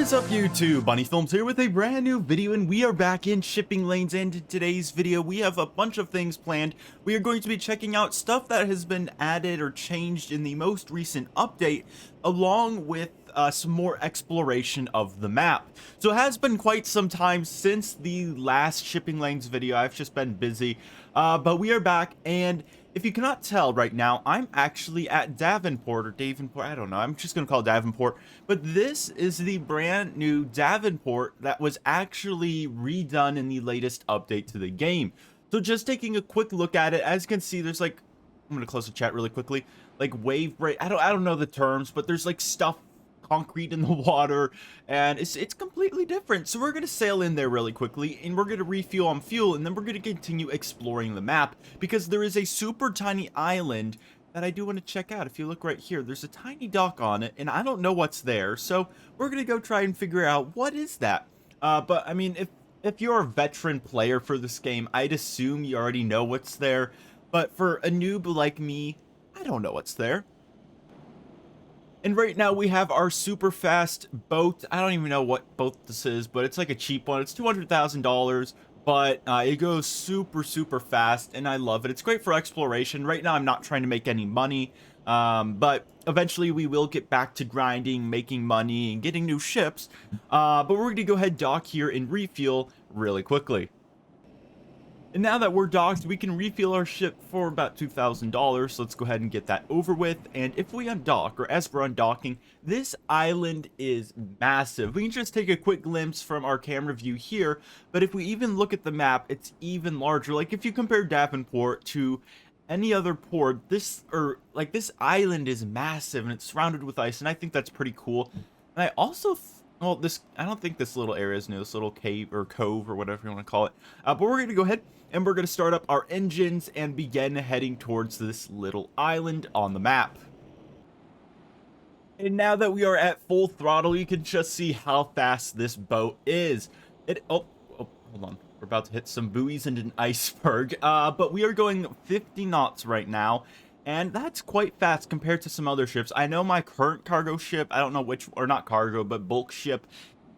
is up, YouTube? Bunny Films here with a brand new video, and we are back in shipping lanes. And in today's video we have a bunch of things planned. We are going to be checking out stuff that has been added or changed in the most recent update, along with some more exploration of the map. So it has been quite some time since the last shipping lanes video. I've just been busy, but we are back. And if you cannot tell right now, I'm actually at Davenport, or Davenport, I don't know, I'm just going to call it Davenport. But this is the brand new Davenport that was actually redone in the latest update to the game. So just taking a quick look at it, as you can see, there's like, I'm going to close the chat really quickly, like wave break, I don't know the terms, but there's like stuff, concrete in the water, and it's completely different. So we're gonna sail in there really quickly, and we're gonna refuel on fuel, and then we're gonna continue exploring the map, because there is a super tiny island that I do want to check out. If you look right here, there's a tiny dock on it, and I don't know what's there, so we're gonna go try and figure out what is that. But I mean, if you're a veteran player for this game, I'd assume you already know what's there, but for a noob like me, I don't know what's there. And right now we have our super fast boat. I don't even know what boat this is, but it's like a cheap one. It's $200,000, but it goes super fast, and I love it. It's great for exploration. Right now I'm not trying to make any money, but eventually we will get back to grinding, making money, and getting new ships. But we're going to go ahead, dock here, and refuel really quickly. And now that we're docked, we can refuel our ship for about $2,000. So let's go ahead and get that over with. And if we undock, or as we're undocking, this island is massive. We can just take a quick glimpse from our camera view here, but if we even look at the map, it's even larger. Like if you compare Davenport to any other port, this island is massive, and it's surrounded with ice, and I think that's pretty cool. And I also well, I don't think this little area is new, this little cave or cove or whatever you want to call it. But we're going to go ahead and we're going to start up our engines and begin heading towards this little island on the map. And now that we are at full throttle, you can just see how fast this boat is. Oh, hold on. We're about to hit some buoys and an iceberg. But we are going 50 knots right now. And that's quite fast compared to some other ships. I know my current cargo ship, I don't know which, or not cargo, but bulk ship,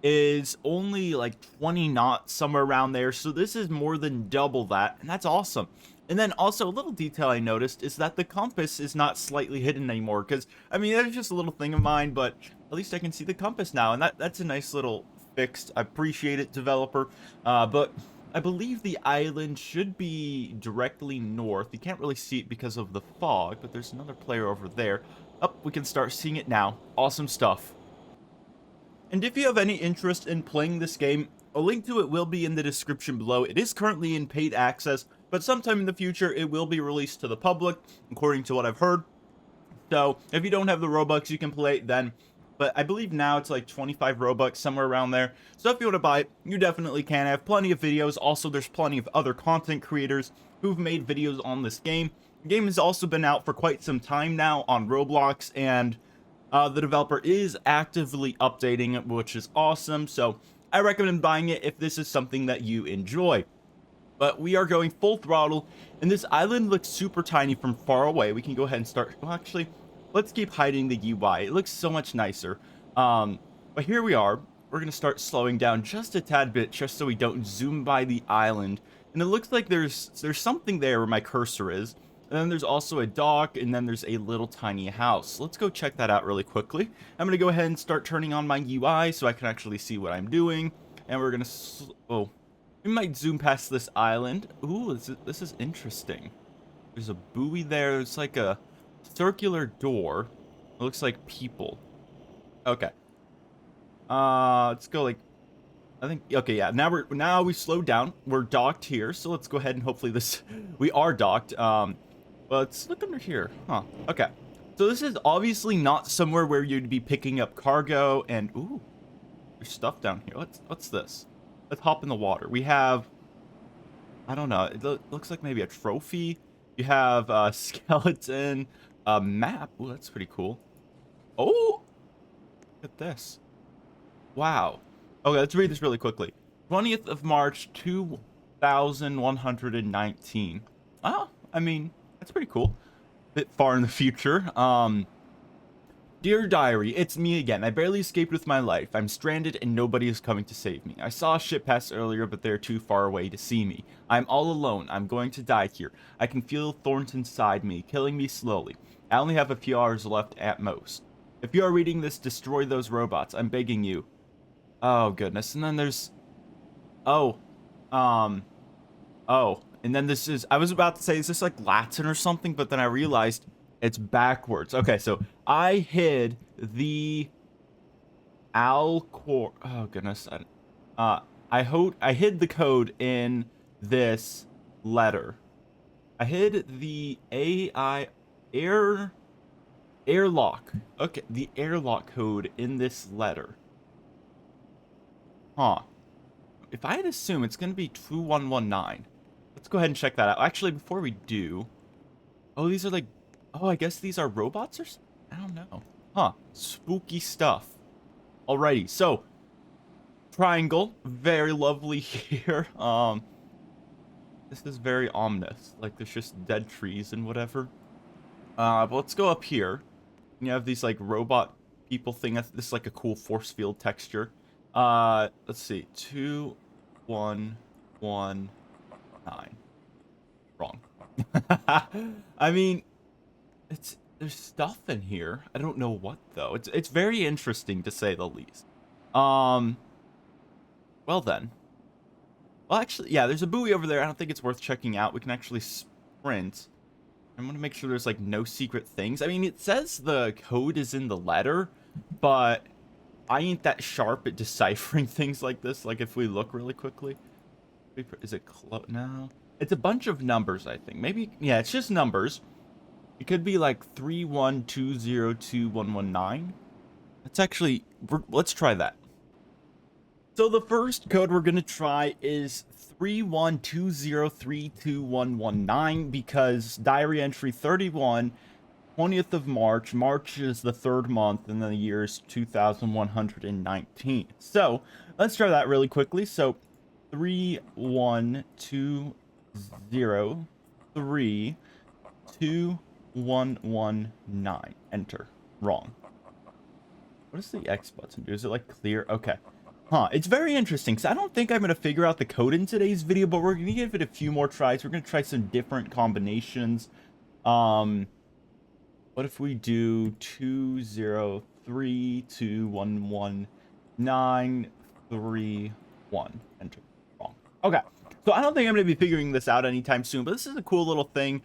is only like 20 knots, somewhere around there. So this is more than double that, and that's awesome. And then also a little detail I noticed is that the compass is not slightly hidden anymore. Because, I mean, that's just a little thing of mine, but at least I can see the compass now. And that's a nice little fix. I appreciate it, developer. But I believe the island should be directly north. You can't really see it because of the fog, but there's another player over there. Oh, we can start seeing it now. Awesome stuff. And if you have any interest in playing this game, a link to it will be in the description below. It is currently in paid access, but sometime in the future it will be released to the public, according to what I've heard. So if you don't have the Robux, you can play it then. But I believe now it's like 25 Robux, somewhere around there. So if you want to buy it, you definitely can. I have plenty of videos. Also, there's plenty of other content creators who've made videos on this game. The game has also been out for quite some time now on Roblox, and the developer is actively updating it, which is awesome. So I recommend buying it if this is something that you enjoy. But we are going full throttle, and this island looks super tiny from far away. We can go ahead and start. Well, actually, let's keep hiding the UI. It looks so much nicer. But here we are. We're going to start slowing down just a tad bit, just so we don't zoom by the island. And it looks like there's something there where my cursor is. And then there's also a dock, and then there's a little tiny house. Let's go check that out really quickly. I'm going to go ahead and start turning on my UI so I can actually see what I'm doing. And we're going to... we might zoom past this island. Ooh, this is interesting. There's a buoy there. There's like a circular door. It looks like people. Okay. Let's go like, I think, okay, yeah. Now we slowed down. We're docked here, so let's go ahead and hopefully we are docked. But let's look under here. Huh. Okay. So this is obviously not somewhere where you'd be picking up cargo, and ooh, there's stuff down here. What's this? Let's hop in the water. We have, I don't know, it looks like maybe a trophy. You have a skeleton, a map. Ooh, that's pretty cool. Oh, look at this. Wow. Okay, let's read this really quickly. 20th of March, 2119. Oh, I mean, that's pretty cool. Bit far in the future. Dear Diary, it's me again. I barely escaped with my life. I'm stranded and nobody is coming to save me. I saw a ship pass earlier, but they're too far away to see me. I'm all alone. I'm going to die here. I can feel thorns inside me, killing me slowly. I only have a few hours left at most. If you are reading this, destroy those robots. I'm begging you. Oh, goodness. And then there's... Oh. Oh. And then this is... I was about to say, is this like Latin or something? But then I realized it's backwards. Okay, so I hid the Alcor... Oh, goodness. I hid the code in this letter. I hid the airlock. Okay, the airlock code in this letter. Huh. If I had to assume, it's going to be 2119. Let's go ahead and check that out. Actually, before we do... Oh, these are like... Oh, I guess these are robots or something? I don't know. Huh. Spooky stuff. Alrighty, so... Triangle. Very lovely here. This is very ominous. Like, there's just dead trees and whatever. But let's go up here. You have these, like, robot people thing. This is, like, a cool force field texture. Let's see. 2119. Wrong. I mean, there's stuff in here. I don't know what though. It's very interesting to say the least. Well then. Well, actually, yeah, there's a buoy over there. I don't think it's worth checking out. We can actually sprint. I'm gonna make sure there's like no secret things. I mean, it says the code is in the letter, but I ain't that sharp at deciphering things like this. Like, if we look really quickly. Is it close? No. It's a bunch of numbers, I think. Maybe, yeah, it's just numbers. It could be like 31202119. It's actually, let's try that. So the first code we're going to try is 3120321119 because diary entry 31, 20th of March. March is the third month and then the year is 2119. So let's try that really quickly. So 3120321119. Enter. Wrong. What does the X button do? Is it like clear? Okay. Huh. It's very interesting because I don't think I'm going to figure out the code in today's video, but we're going to give it a few more tries. We're going to try some different combinations. What if we do 203211931? Enter. Wrong. Okay. So I don't think I'm going to be figuring this out anytime soon, but this is a cool little thing.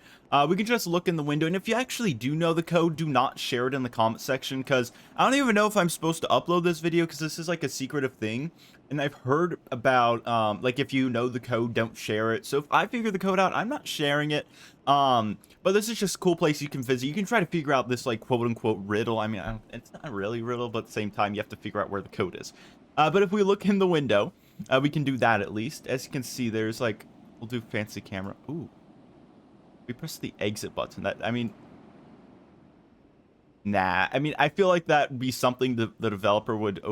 We can just look in the window, and if you actually do know the code, do not share it in the comment section, because I don't even know if I'm supposed to upload this video, because this is like a secretive thing, and I've heard about, like, if you know the code, don't share it. So if I figure the code out, I'm not sharing it, but this is just a cool place you can visit. You can try to figure out this, like, quote-unquote riddle. I mean, it's not really a riddle, but at the same time, you have to figure out where the code is. But if we look in the window, we can do that at least. As you can see, there's like, we'll do fancy camera. Ooh. We press the exit button. That, I mean, nah. I mean, I feel like that would be something the developer would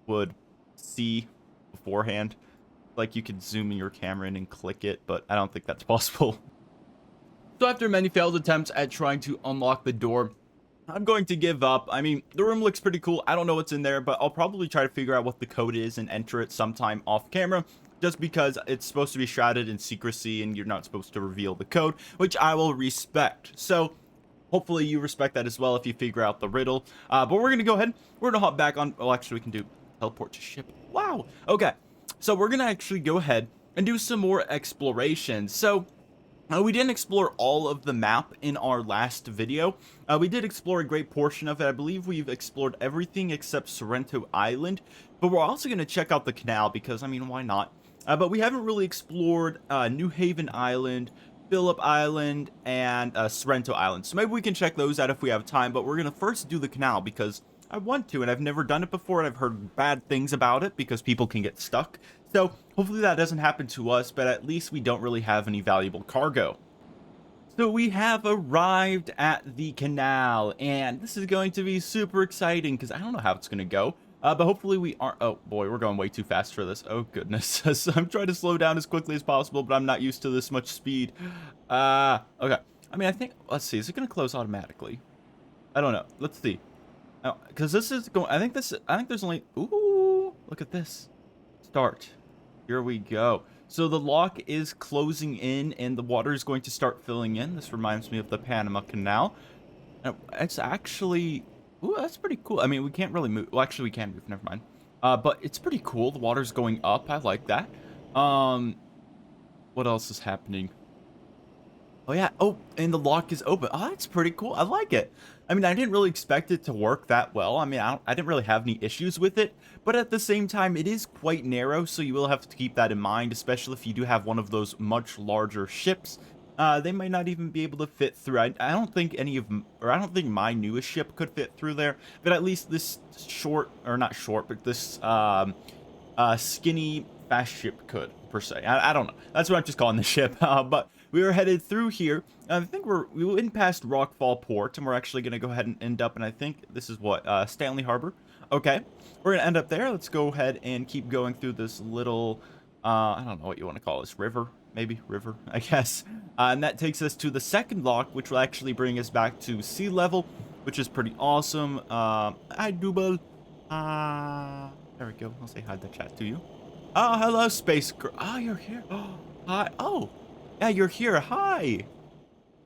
would see beforehand. Like, you could zoom in your camera in and click it, but I don't think that's possible. So after many failed attempts at trying to unlock the door, I'm going to give up. I mean, the room looks pretty cool. I don't know what's in there, but I'll probably try to figure out what the code is and enter it sometime off camera, just because it's supposed to be shrouded in secrecy and you're not supposed to reveal the code, which I will respect. So hopefully you respect that as well if you figure out the riddle. But we're going to go ahead. We're going to hop back on. Well, actually, we can do teleport to ship. Wow. Okay. So we're going to actually go ahead and do some more exploration. So we didn't explore all of the map in our last video. We did explore a great portion of it. I believe we've explored everything except Sorrento Island, but we're also going to check out the canal because, I mean, why not? But we haven't really explored New Haven Island, Phillip Island, and Sorrento Island. So maybe we can check those out if we have time, but we're going to first do the canal because I want to, and I've never done it before, and I've heard bad things about it because people can get stuck. So hopefully that doesn't happen to us, but at least we don't really have any valuable cargo. So we have arrived at the canal, and this is going to be super exciting because I don't know how it's going to go. But hopefully we aren't. Oh boy, we're going way too fast for this. Oh goodness. So I'm trying to slow down as quickly as possible, but I'm not used to this much speed. Okay. I mean, I think, let's see, is it going to close automatically? I don't know. Let's see. Because this is going. I think there's only. Ooh, look at this. Start. Here we go. So the lock is closing in, and the water is going to start filling in. This reminds me of the Panama Canal. It's actually. Ooh, that's pretty cool. I mean, we can't really move. Well, actually, we can move. Never mind. But it's pretty cool. The water's going up. I like that. What else is happening? Oh yeah. Oh, and the lock is open. Oh, that's pretty cool. I like it. I mean, I didn't really expect it to work that well. I mean, I didn't really have any issues with it, but at the same time, it is quite narrow, so you will have to keep that in mind, especially if you do have one of those much larger ships. They might not even be able to fit through. I don't think I don't think my newest ship could fit through there, but at least this short, or not short, but this skinny fast ship could, per se. I don't know. That's what I'm just calling the ship. But we were headed through here. I think we went past Rockfall Port, and we're actually going to go ahead and end up, and I think this is what, Stanley Harbor. Okay, we're going to end up there. Let's go ahead and keep going through this little, I don't know what you want to call this, river? Maybe river, I guess. And that takes us to the second lock, which will actually bring us back to sea level, which is pretty awesome. Hi, Double. There we go. I'll say hi to chat to you. Oh, hello, Space Girl. Oh, you're here. Oh, hi. Oh, yeah, you're here. Hi.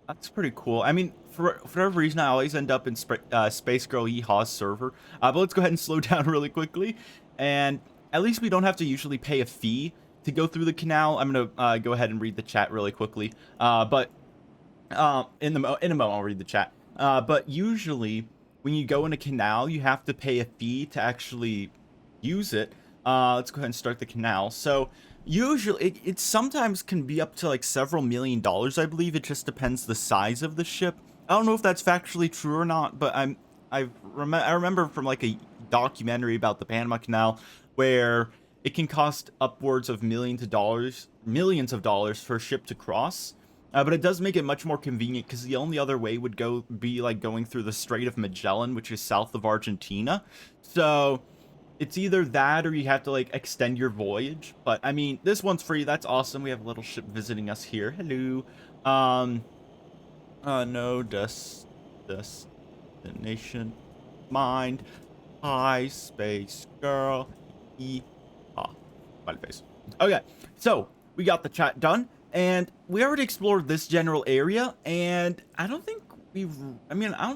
That's pretty cool. I mean, for whatever reason, I always end up in Space Girl Yeehaw's server. But let's go ahead and slow down really quickly. And at least we don't have to usually pay a fee to go through the canal. I'm going to go ahead and read the chat really quickly. But in a moment, I'll read the chat. But usually, when you go in a canal, you have to pay a fee to actually use it. Let's go ahead and start the canal. So usually it sometimes can be up to like several $1,000,000, I believe. It just depends the size of the ship. I don't know if that's factually true or not, but I remember from like a documentary about the Panama Canal where it can cost upwards of millions of dollars for a ship to cross. But it does make it much more convenient because the only other way would be like going through the Strait of Magellan, which is south of Argentina. So it's either that or you have to like extend your voyage. But I mean, this one's free. That's awesome. We have a little ship visiting us here. Hello. No destination. Mind. Hi, Space Girl. Smiley face. Okay, so we got the chat done, and we already explored this general area, and I don't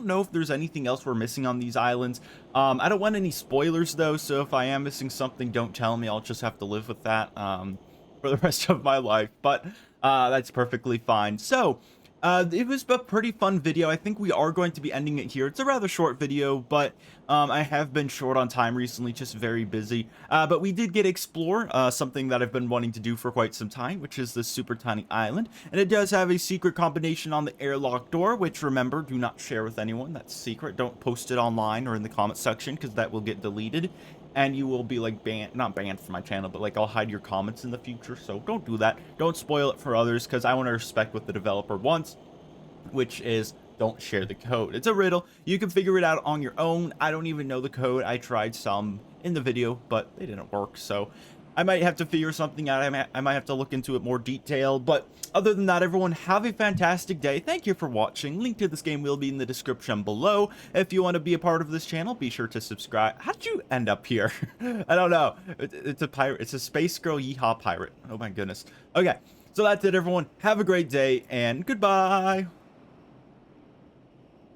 know if there's anything else we're missing on these islands. I don't want any spoilers though, so if I am missing something, don't tell me. I'll just have to live with that for the rest of my life, but that's perfectly fine. So it was a pretty fun video. I think we are going to be ending it here. It's a rather short video, but I have been short on time recently, just very busy. But we did get to explore something that I've been wanting to do for quite some time, which is this super tiny island. And it does have a secret combination on the airlock door, which, remember, do not share with anyone. That's secret. Don't post it online or in the comment section, because that will get deleted. And you will be like not banned from my channel, but like I'll hide your comments in the future. So don't do that. Don't spoil it for others, because I want to respect what the developer wants, which is don't share the code. It's a riddle. You can figure it out on your own. I don't even know the code. I tried some in the video, but they didn't work. So I might have to figure something out. I might have to look into it more detailed. But other than that, everyone, have a fantastic day. Thank you for watching. Link to this game will be in the description below. If you want to be a part of this channel, be sure to subscribe. How did you end up here? I don't know. It's a pirate. It's a Space Girl Yeehaw pirate. Oh my goodness. Okay, so that's it, everyone. Have a great day, and goodbye.